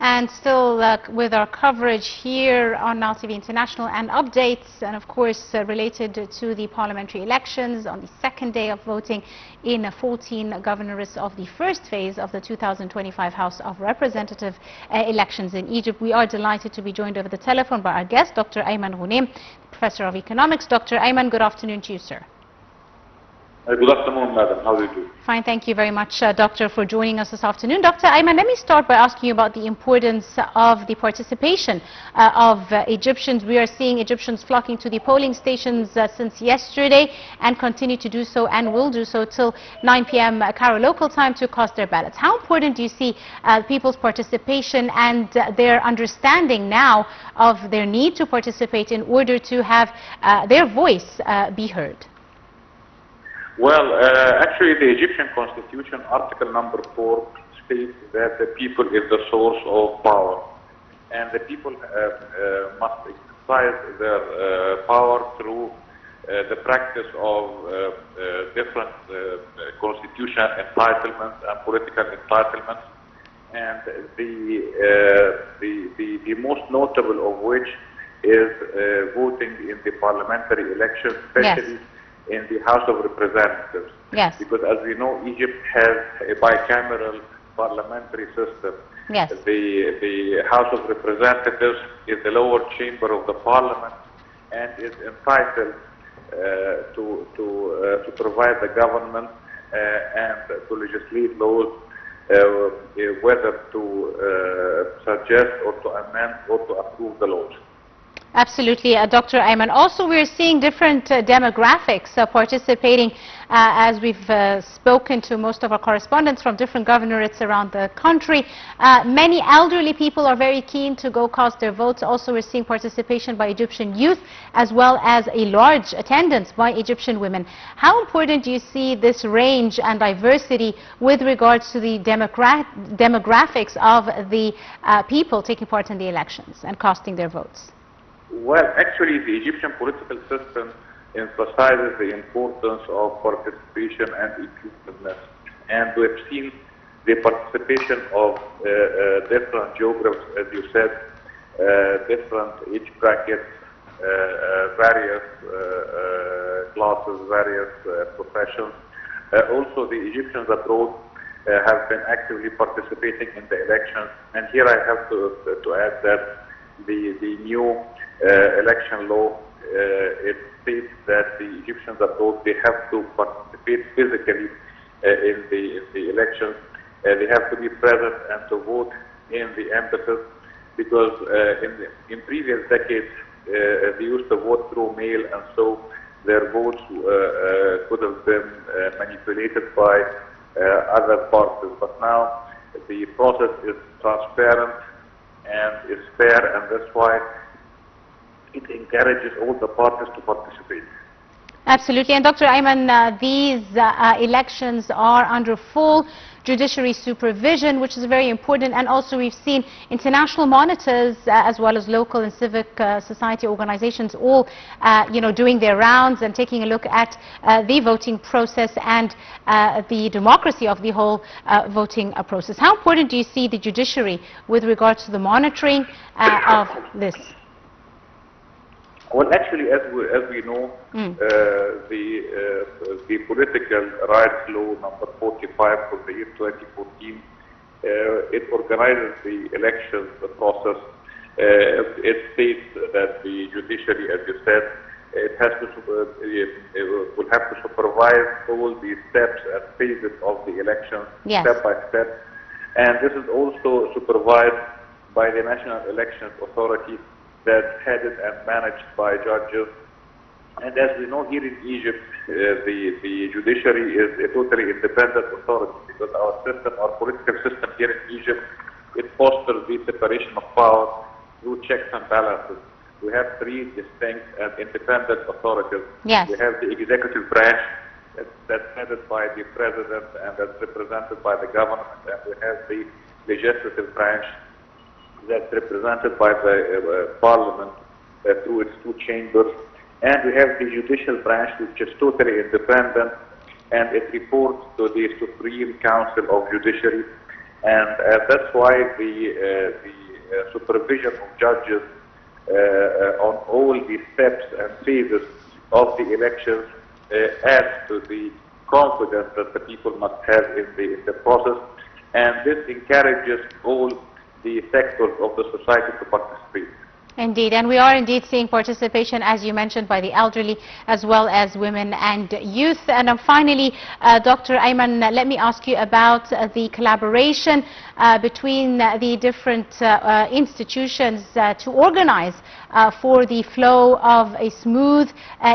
And still with our coverage here on Nile TV International and updates, and of course related to the parliamentary elections on the second day of voting in 14 governorates of the first phase of the 2025 House of Representatives elections in Egypt. We are delighted to be joined over the telephone by our guest, Dr. Ayman Ghoneim, Professor of Economics. Dr. Ayman, good afternoon to you, sir. Good afternoon, madam. How do you do? Fine, thank you very much, Doctor, for joining us this afternoon. Dr. Ayman, let me start by asking you about the importance of the participation of Egyptians. We are seeing Egyptians flocking to the polling stations since yesterday and continue to do so and will do so till 9 p.m. Cairo local time to cast their ballots. How important do you see people's participation and their understanding now of their need to participate in order to have their voice be heard? Well, actually, the Egyptian Constitution, Article number 4, states that the people is the source of power, and the people must exercise their power through the practice of different constitutional entitlements and political entitlements, and the most notable of which is voting in the parliamentary elections, especially in the House of Representatives. Yes. Because as we know, Egypt has a bicameral parliamentary system. Yes. The House of Representatives is the lower chamber of the parliament and is entitled to provide the government and to legislate laws, whether to suggest or to amend or to approve the laws. Absolutely, Dr. Ayman. Also, we're seeing different demographics participating as we've spoken to most of our correspondents from different governorates around the country. Many elderly people are very keen to go cast their votes. Also, we're seeing participation by Egyptian youth as well as a large attendance by Egyptian women. How important do you see this range and diversity with regards to the demographics of the people taking part in the elections and casting their votes? Well, actually, the Egyptian political system emphasizes the importance of participation and inclusiveness. And we've seen the participation of different geographies, as you said, different age brackets, various classes, various professions. Also, the Egyptians abroad have been actively participating in the elections. And here I have to add that the new election law, it states that the Egyptians abroad, they have to participate physically in the elections. They have to be present and to vote in the embassies, because in previous decades they used to vote through mail, and so their votes could have been manipulated by other parties. But now the process is transparent and is fair, and that's why it encourages all the parties to participate. Absolutely. And Dr. Ayman, these elections are under full judiciary supervision, which is very important. And also we've seen international monitors as well as local and civic society organizations all doing their rounds and taking a look at the voting process and the democracy of the whole voting process. How important do you see the judiciary with regards to the monitoring of this? Well, actually, as we know, the political rights law number 45 for the year 2014, it organizes the elections process. It states that the judiciary, as you said, it will have to supervise all the steps and phases of the elections, step by step. And this is also supervised by the National Elections Authority, that's headed and managed by judges. And as we know, here in Egypt, the judiciary is a totally independent authority, because our political system here in Egypt, it fosters the separation of power through checks and balances. We have three distinct and independent authorities. Yes. We have the executive branch that's headed by the president and that's represented by the government, and we have the legislative branch that's represented by the parliament through its two chambers. And we have the judicial branch, which is totally independent, and it reports to the Supreme Council of Judiciary. And that's why the supervision of judges on all the steps and phases of the elections adds to the confidence that the people must have in the process, and this encourages all the sectors of the society to participate. Indeed, and we are indeed seeing participation, as you mentioned, by the elderly as well as women and youth. And finally, Dr. Ayman, let me ask you about the collaboration between the different institutions to organize for the flow of a smooth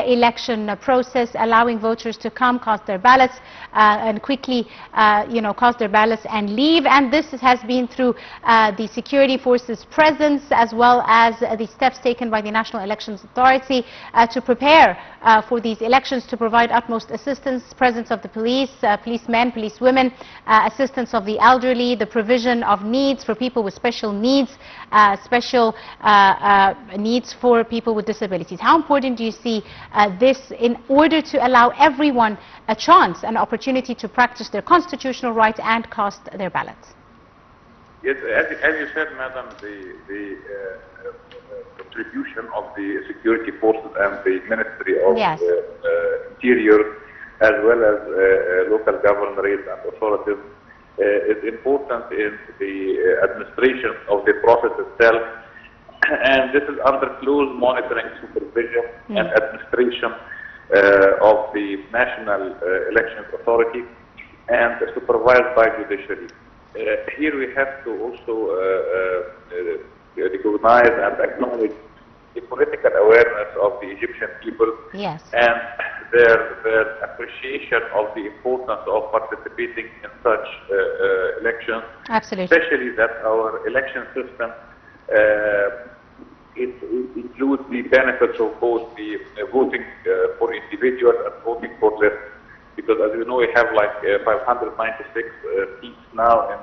election process, allowing voters to come, cast their ballots, and quickly, cast their ballots and leave. And this has been through the security forces' presence, as well as the steps taken by the National Elections Authority to prepare for these elections, to provide utmost assistance, presence of the police, policemen, policewomen, assistance of the elderly, the provision of needs for people with special needs, needs for people with disabilities. How important do you see this in order to allow everyone a chance, an opportunity to practice their constitutional right and cast their ballots? Yes, as you said, Madam, the contribution of the security forces and the Ministry of Interior, as well as local governorates and authorities, is important in the administration of the process itself. And this is under close monitoring, supervision, and administration of the National Elections Authority and supervised by judiciary. Here we have to also recognize and acknowledge the political awareness of the Egyptian people, and their appreciation of the importance of participating in such elections. Absolutely. Especially that our election system it includes the benefits of both the voting for individuals and voting for lists. Because as you know, we have like 596 seats now in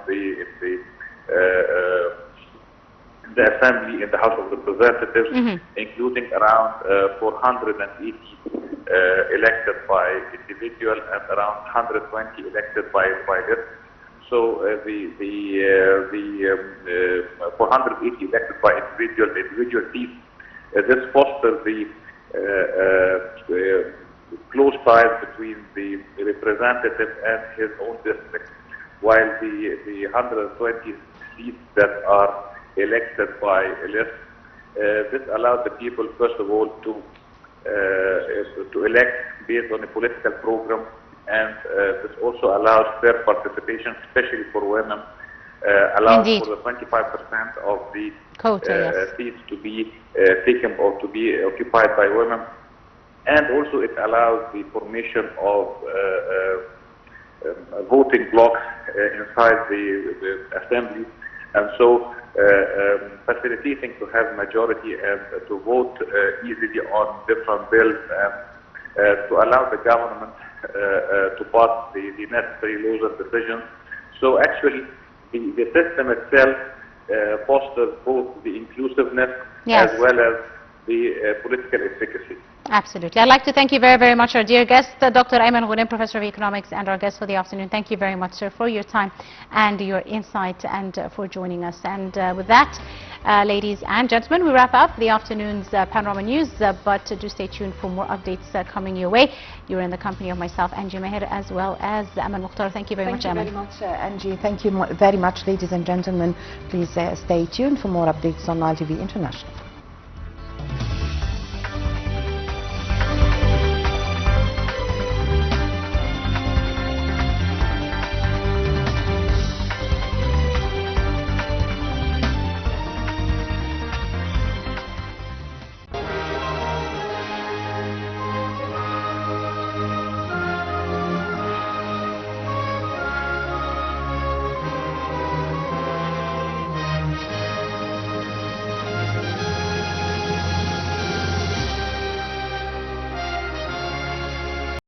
the Assembly, in the House of Representatives, including around 480 elected by individual and around 120 elected by list. So the 480 elected by individual seats, this fosters the close ties between the representative and his own district, while the 120 seats that are elected by a list, this allows the people, first of all, to elect based on a political program, and this also allows fair participation, especially for women, allows for the 25% of the seats to be taken or to be occupied by women. And also it allows the formation of voting blocks inside the assembly, and so facilitating to have majority and to vote easily on different bills, and to allow the government to pass the necessary laws and decisions. So actually the system itself fosters both the inclusiveness as well as the political efficacy. Absolutely. I'd like to thank you very, very much, our dear guest, Dr. Ayman Ghoneim, Professor of Economics, and our guest for the afternoon. Thank you very much, sir, for your time and your insight, and for joining us. And with that, ladies and gentlemen, we wrap up the afternoon's Panorama News, but do stay tuned for more updates coming your way. You're in the company of myself, Angie Meher, as well as Ayman Mukhtar. Thank you very much, Ayman. Thank you very much, Angie. Thank you very much, ladies and gentlemen. Please stay tuned for more updates on Nile TV International.